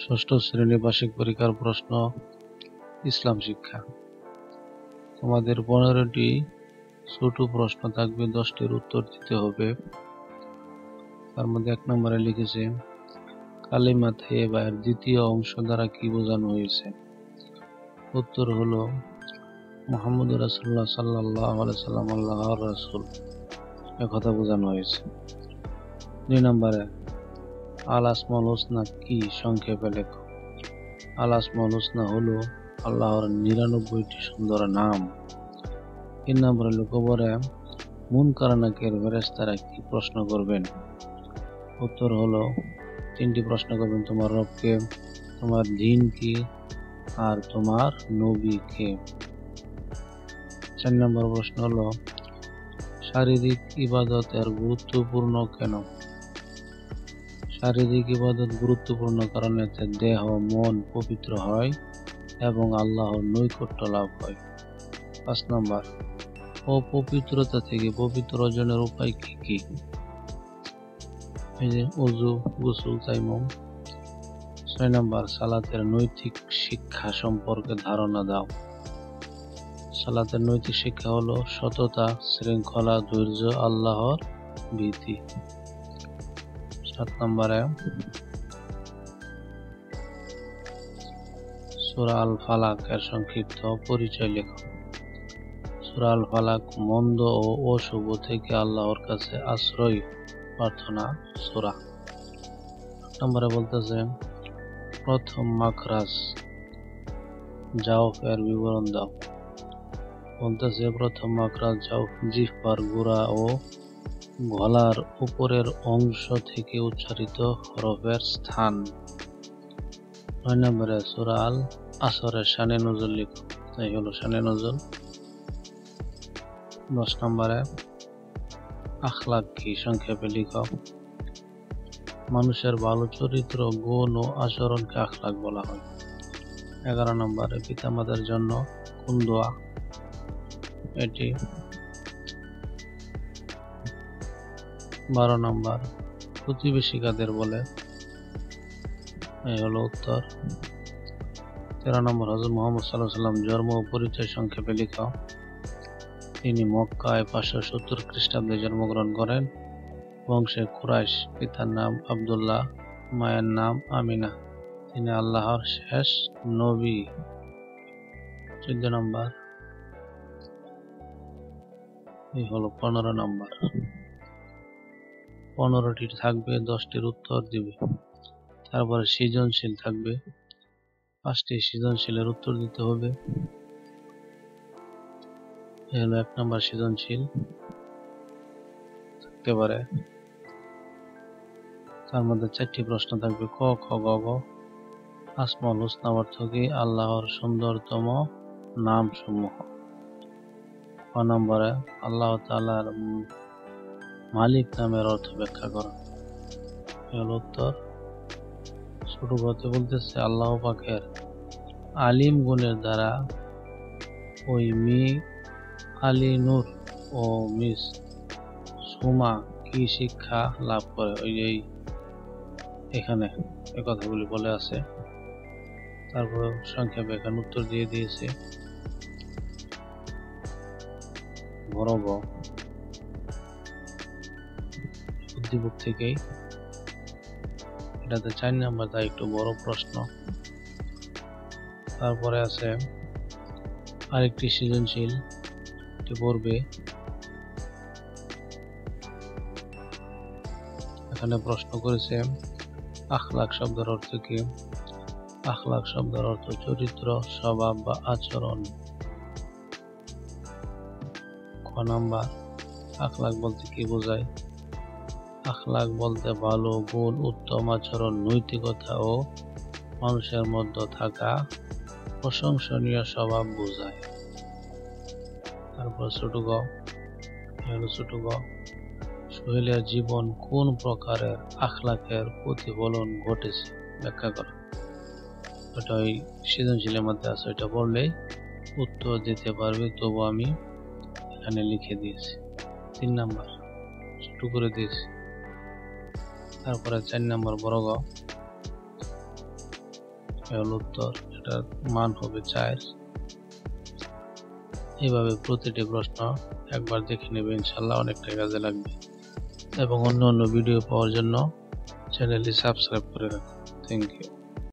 ষষ্ঠ শ্রেণী বার্ষিক পরীক্ষার প্রশ্ন ইসলাম শিক্ষা। তোমাদের 15টি ছোট প্রশ্ন থাকবে, 10টির উত্তর দিতে হবে। তার মধ্যে 1 নম্বরে লিখেছে কালিমা তাইয়্যিবা এর দ্বিতীয় অংশ দ্বারা কি বোঝানো হয়েছে? উত্তর হলো মুহাম্মদুর রাসূলুল্লাহ সাল্লাল্লাহু আলাইহি সাল্লাম আল্লাহর রাসূল, একথা বোঝানো হয়েছে। 2 নম্বরে আল আসমাউল হুসনা কি, সংক্ষেপে লেখো। আল আসমাউল হুসনা হলো আল্লাহর 99টি সুন্দর নাম। 3 নম্বরে কবরে মুনকার নাকির ফেরেশতারা কি প্রশ্ন করবেন? উত্তর হলো 3টি প্রশ্ন করবেন, তোমার রবকে, তোমার দ্বীন কি, আর তোমার নবী কে। 4 নম্বর প্রশ্ন হলো শারীরিক ইবাদতের গুরুত্বপূর্ণ কেন? শারীরিক ইবাদত গুরুত্বপূর্ণ কারণ এতে দেহ মন পবিত্র হয় এবং আল্লাহর নৈকট্য লাভ হয়। 5 নম্বর অপবিত্রতা থেকে পবিত্র অর্জনের উপায় কি কি? এই যে ওযু, গোসল, তায়াম্মুম। 6 নম্বর সালাতের নৈতিক শিক্ষা সম্পর্কে ধারণা দাও। সালাতের নৈতিক শিক্ষা হলো সততা, শৃঙ্খলা, ধৈর্য, আল্লাহর ভীতি। 7 নম্বরে সূরা আল ফালাক এর সংক্ষিপ্ত পরিচয় লেখো। সূরা আল ফালাক মন্দ ও অশুভ থেকে আল্লাহর কাছে আশ্রয় প্রার্থনা সূরা। 8 নম্বরে বলতেছে প্রথম মাখরাজ জাওফ এর বিবরণ দাও। বলতেছে প্রথম মাখরাজ জাওফ জিহ্বার গোড়া ও গলার উপরের অংশ থেকে উচ্চারিত হরফের স্থান। 9 নম্বরে সূরা আল আসরের শানে নুজুল লিখো। এই হলো শানে নুজুল। 10 নম্বরে আখলাক কি, সংক্ষেপে লিখো। মানুষের ভালো চরিত্র, গুণ ও আচরণকে আখলাক বলা হয়। 11 নম্বরে পিতামাতার জন্য কোন দোয়া? এটি। 12 নম্বর প্রতিবেশী কাদের বলে? এই হলো উত্তর। 13 নম্বর হযরত মুহাম্মদ সাল্লাল্লাহু আলাইহি ওয়াসাল্লাম জন্ম ও পরিচয় সংক্ষেপে লিখো। তিনি মক্কায় 570 খ্রিস্টাব্দে জন্মগ্রহণ করেন। বংশে কুরাইশ। পিতার নাম আব্দুল্লাহ, মায়ের নাম আমিনা। তিনি আল্লাহর শেষ নবী। 14 নম্বর এই হলো 15 নম্বর। 15টি থাকবে, 10টির উত্তর দিবে। তারপরে সৃজনশীল থাকবে, 5টি সৃজনশীলের উত্তর দিতে হবে। এই হলো 1 নম্বর সৃজনশীল থাকতে পারে। তার মধ্যে 4টি প্রশ্ন থাকবে, ক, খ, গ, ঘ। আসমাউল হুসনা অর্থ কি? আল্লাহর সুন্দরতম নাম সমূহ। ক নম্বরে আল্লাহ তাআলার মালিক নামের অর্থ ব্যাখ্যা করো। এই হলো উত্তর। ছোট গতে বলতেছে আল্লাহ পাকের আলিম গুণের দ্বারা ওই মি আলী নূর ও মিস সুমা কি শিক্ষা লাভ করে? ওই এখানে এই কথাগুলি বলে আছে। তারপর সংক্ষেপে এখানে উত্তর দিয়ে দিয়েছে। বড় গ উদ্দীপক থেকেই এটাতে 4 নম্বর, তাই একটু বড় প্রশ্ন। তারপরে আছে আরেকটি সৃজনশীল পড়বে। এখানে প্রশ্ন করেছে আখলাক শব্দের অর্থ কি? আখলাক শব্দের অর্থ চরিত্র, স্বভাব বা আচরণ। খ নাম্বার আখলাক বলতে কি বোঝায়? আখলাক বলতে ভালো গুণ, উত্তম আচরণ, নৈতিকতা ও মানুষের মধ্যে থাকা প্রশংসনীয় স্বভাব বোঝায়। তারপর ছোট গ, ছোট গ সোহেলের জীবন কোন প্রকারের আখলাকের প্রতিফলন ঘটেছে ব্যাখ্যা করা। ওটা ওই সৃজনশীলের মধ্যে আছে, ওইটা পড়লেই উত্তর দিতে পারবে। তবু আমি এখানে লিখে দিয়েছি। 3 নাম্বার ছোট করে দিয়েছি। তারপরে 4 নাম্বার বড় গ হল উত্তর, এটার মান হবে 4। এভাবে প্রতিটি প্রশ্ন একবার দেখে নেবে, ইনশাল্লাহ অনেকটাই কাজে লাগবে। এবং অন্য অন্য ভিডিও পাওয়ার জন্য চ্যানেলটি সাবস্ক্রাইব করে রাখুন। Thank you.